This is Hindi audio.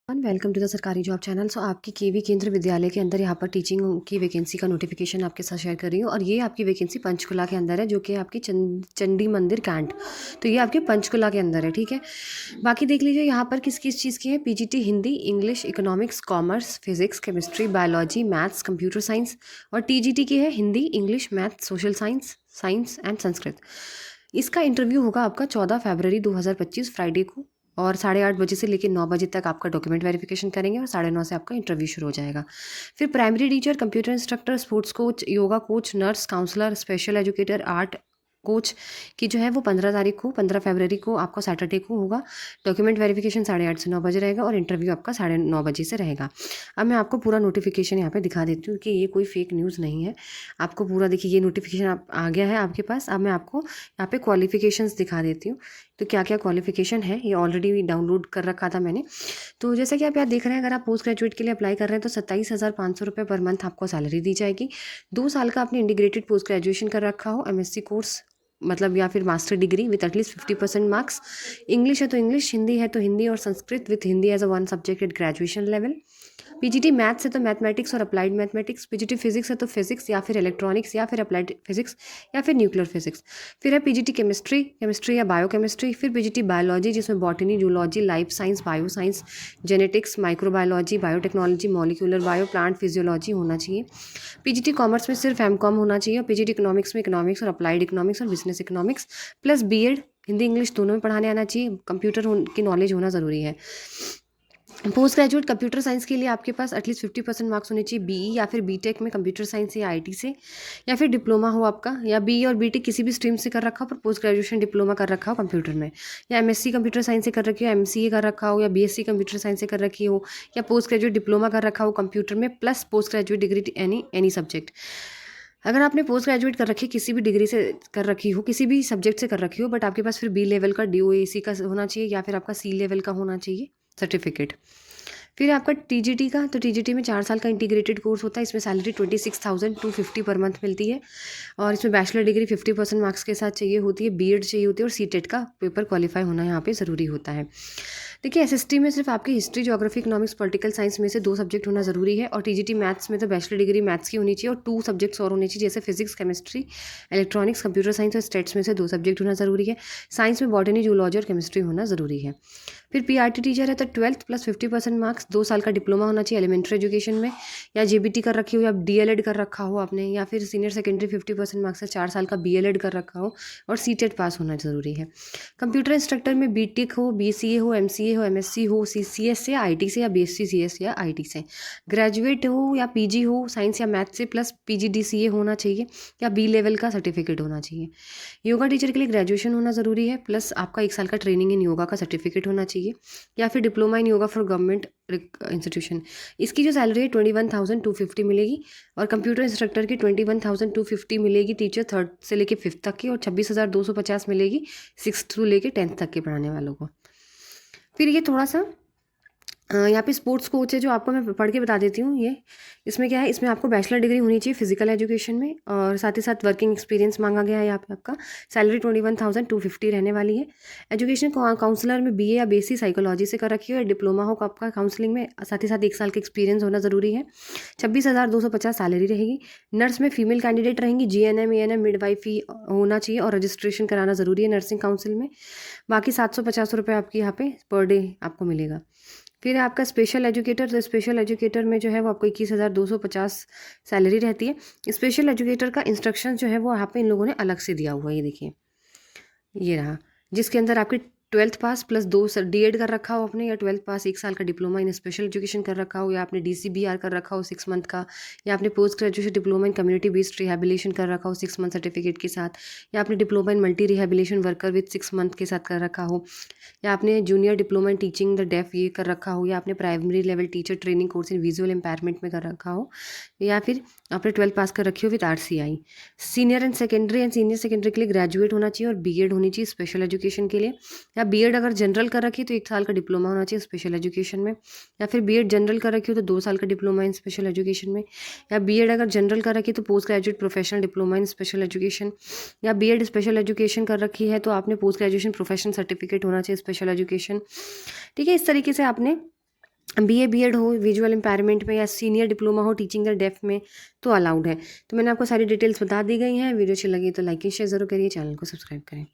वेलकम टू द सरकारी जॉब चैनल। सो आपकी केवी केंद्र विद्यालय के अंदर यहाँ पर टीचिंग की वैकेंसी का नोटिफिकेशन आपके साथ शेयर कर रही हूँ और ये आपकी वैकेंसी पंचकुला के अंदर है, जो कि आपकी चंडी मंदिर कैंट। तो ये आपके पंचकुला के अंदर है, ठीक है। बाकी देख लीजिए यहाँ पर किस किस चीज़ की है। PGT Hindi, English, economics, commerce, physics, chemistry, biology, maths, computer science. और टीजीटी की है Hindi, English, maths, social science, science and Sanskrit. इसका इंटरव्यू होगा आपका 14 फरवरी 2025 फ्राइडे को, और 8:30 बजे से लेकर 9 बजे तक आपका डॉक्यूमेंट वेरिफिकेशन करेंगे और 9:30 से आपका इंटरव्यू शुरू हो जाएगा। फिर primary teacher, computer instructor, sports coach, yoga coach, nurse, counsellor, special educator, art coach की जो है वो 15 फरवरी को आपको सैटरडे को होगा। डॉक्यूमेंट वेरिफिकेशन 8:30 से 9 बजे रहेगा और इंटरव्यू आपका 9:30 बजे से रहेगा। अब मैं आपको पूरा नोटिफिकेशन यहाँ पे दिखा देती हूँ कि ये कोई फेक न्यूज़ नहीं है। आपको पूरा देखिए, ये नोटिफिकेशन आप आ गया है आपके पास। अब मैं आपको यहाँ पे क्वालिफिकेशंस दिखा देती हूँ। तो क्या क्या क्वालिफिकेशन है, ये ऑलरेडी डाउनलोड कर रखा था मैंने। तो जैसा कि आप यहाँ देख रहे हैं, अगर आप पोस्ट ग्रेजुएट के लिए अप्लाई कर रहे हैं तो 27,500 रुपये पर मंथ आपको सैलरी दी जाएगी। 2 साल का आपने इंटीग्रेटेड पोस्ट ग्रेजुएशन कर रखा हो, एमएससी कोर्स मतलब, या फिर master degree with at least 50% marks. English है तो इंग्लिश, हिंदी है तो हिंदी, और Sanskrit with Hindi as a one subject at graduation level. PGT maths है तो मैथमेटिक्स और अप्लाइड मैथमेटिक्स। पीजीटी फिजिक्स है तो फिजिक्स या फिर इलेक्ट्रॉनिक्स या फिर अप्लाइड फिजिक्स या फिर न्यूक्लियर फिजिक्स। फिर है पीजीटी केमिस्ट्री या बायोकेमिस्ट्री। फिर पीजीटी बायोलॉजी, जिसमें botany, zoology, life science, bio science, genetics, microbiology, biotechnology, molecular bio, plant physiology होना चाहिए। पीजीटी कॉमर्स में सिर्फ एमकॉम होना चाहिए, और पीजीटी इकोनॉमिक्स में इकोनॉमिक्स और अप्लाइड इकोनॉमिक्स और business economics plus BEd Hindi English दोनों में पढ़ाने आना चाहिए। कंप्यूटर की नॉलेज होना ज़रूरी है। पोस्ट ग्रेजुएट कंप्यूटर साइंस के लिए आपके पास एटलीस्ट 50% मार्क्स होने चाहिए बीई या फिर बीटेक में कंप्यूटर साइंस या आईटी से, या फिर डिप्लोमा हो आपका, या बीई और बीटेक किसी भी स्ट्रीम से कर रखा हो पर पोस्ट ग्रेजुएशन डिप्लोमा कर रखा हो कंप्यूटर में, या एमएससी कंप्यूटर साइंस से कर रखी हो, एमसीए कर रखा हो, या बीएससी कंप्यूटर साइंस से कर रखी हो, या पोस्ट ग्रेजुएट डिप्लोमा कर रखा हो कंप्यूटर में plus post graduate degree any subject. अगर आपने पोस्ट ग्रेजुएट कर रखी किसी भी डिग्री से कर रखी हो, किसी भी सब्जेक्ट से कर रखी हो, बट आपके पास फिर बी लेवल का डीओएसी का होना चाहिए या फिर आपका सी लेवल का होना चाहिए सर्टिफिकेट। फिर आपका टीजीटी का, तो टीजीटी में 4 साल का इंटीग्रेटेड कोर्स होता है। इसमें सैलरी 26,250 पर मंथ मिलती है, और इसमें बैचलर डिग्री 50% मार्क्स के साथ चाहिए होती है, बीएड चाहिए होती है, और सीटेट का पेपर क्वालिफाई होना यहाँ पे ज़रूरी होता है। देखिए, एसएसटी में सिर्फ आपकी history, geography, economics, political science में से 2 सब्जेक्ट होना ज़रूरी है, और टीजीटी मैथ्स में तो बैचलर डिग्री मैथ्स की होनी चाहिए और 2 सब्जेक्ट्स और होने चाहिए, जैसे physics, chemistry, electronics, computer science और स्टेट्स में से 2 सब्जेक्ट होना ज़रूरी है। साइंस में बॉटनी, जूलॉजी और केमिस्ट्री होना ज़रूरी है। फिर पीआरटी टीचर है तो 12th प्लस 50% मार्क्स, 2 साल का डिप्लोमा होना चाहिए एलिमेंट्री एजुकेशन में, या जेबीटी कर रखी हो, या डीएलएड कर रखा हो आपने, या फिर सीनियर सेकेंडरी 50% मार्क्स से 4 साल का बीएलएड कर रखा हो, और सीटेट पास होना ज़रूरी है। कंप्यूटर इंस्ट्रक्टर में बीटेक हो, बीसीए हो, एमसीए हो, एमएससी हो, सीसीएस से, आईटी से, या बीएससी सीएस या आईटी से। ग्रेजुएट हो या पीजी हो साइंस या मैथ से प्लस पीजीडीसीए होना चाहिए, या बी लेवल का सर्टिफिकेट होना चाहिए। योगा टीचर के लिए ग्रेजुएशन होना ज़रूरी है, प्लस आपका 1 साल का ट्रेनिंग इन योगा का सर्टिफिकेट होना चाहिए, या फिर diploma in yoga for government institution. इसकी जो सैलरी है 21,250 मिलेगी, और कंप्यूटर इंस्ट्रक्टर की 21,250 मिलेगी टीचर 3rd से लेके 5th तक की, और 26,250 मिलेगी 6th से लेके 10th तक के पढ़ाने वालों को। फिर ये थोड़ा सा यहाँ पे स्पोर्ट्स कोच है, जो आपको मैं पढ़ के बता देती हूँ। ये इसमें क्या है, इसमें आपको बैचलर डिग्री होनी चाहिए फिजिकल एजुकेशन में, और साथ ही साथ वर्किंग एक्सपीरियंस मांगा गया है यहाँ पे। आपका सैलरी 21,250 रहने वाली है। एजुकेशन काउंसलर में बीए या बीएससी साइकोलॉजी से कर रखी हो, या डिप्लोमा हो आपका काउंसलिंग में, साथ ही साथ 1 साल का एक्सपीरियंस होना ज़रूरी है। 26,250 सैलरी रहेगी। नर्स में फीमेल कैंडिडेट रहेंगी, जीएनएम, एएनएम, मिडवाइफी होना चाहिए, और रजिस्ट्रेशन कराना ज़रूरी है नर्सिंग काउंसिल में। बाकी 750 रुपये आपकी यहाँ पे पर डे आपको मिलेगा। फिर है आपका स्पेशल एजुकेटर, तो स्पेशल एजुकेटर में जो है वो आपको 21,250 सैलरी रहती है। स्पेशल एजुकेटर का इंस्ट्रक्शन जो है वो यहाँ पे इन लोगों ने अलग से दिया हुआ है, ये देखिए, ये रहा, जिसके अंदर आपकी 12th पास प्लस 2 डीएड कर रखा हो आपने, या 12th पास 1 साल का डिप्लोमा इन स्पेशल एजुकेशन कर रखा हो, या आपने डीसीबीआर कर रखा हो 6 मंथ का, या आपने post graduation diploma in community based rehabilitation कर रखा हो 6 मंथ सर्टिफिकेट के साथ, या आपने diploma in multi rehabilitation worker with 6 month के साथ कर रखा हो, या आपने junior diploma in teaching the deaf ये कर रखा हो, या आपने primary level teacher training course in visual impairment में कर रखा हो, या फिर आपने 12th पास कर रखी हो with RCI. Senior and senior secondary के लिए ग्रेजुएट होना चाहिए, और बीएड होनी चाहिए स्पेशल एजुकेशन के लिए, या बीएड अगर जनरल कर रखी है तो 1 साल का डिप्लोमा होना चाहिए स्पेशल एजुकेशन में, या फिर बीएड जनरल कर रखी हो तो 2 साल का डिप्लोमा इन स्पेशल एजुकेशन में, या बीएड अगर जनरल कर रखी है तो post graduate professional diploma in special education, या बीएड स्पेशल एजुकेशन कर रखी है तो आपने पोस्ट ग्रेजुएशन प्रोफेशनल सर्टिफिकेट होना चाहिए स्पेशल एजुकेशन। ठीक है, इस तरीके से आपने बीए बीएड हो विजुअल इम्पेयरमेंट में या सीनियर डिप्लोमा हो टीचिंग द डेफ में तो अलाउड है। तो मैंने आपको सारी डिटेल्स बता दी गई हैं। वीडियो अच्छी लगी तो लाइक शेयर ज़रूर करिए, चैनल को सब्सक्राइब करें।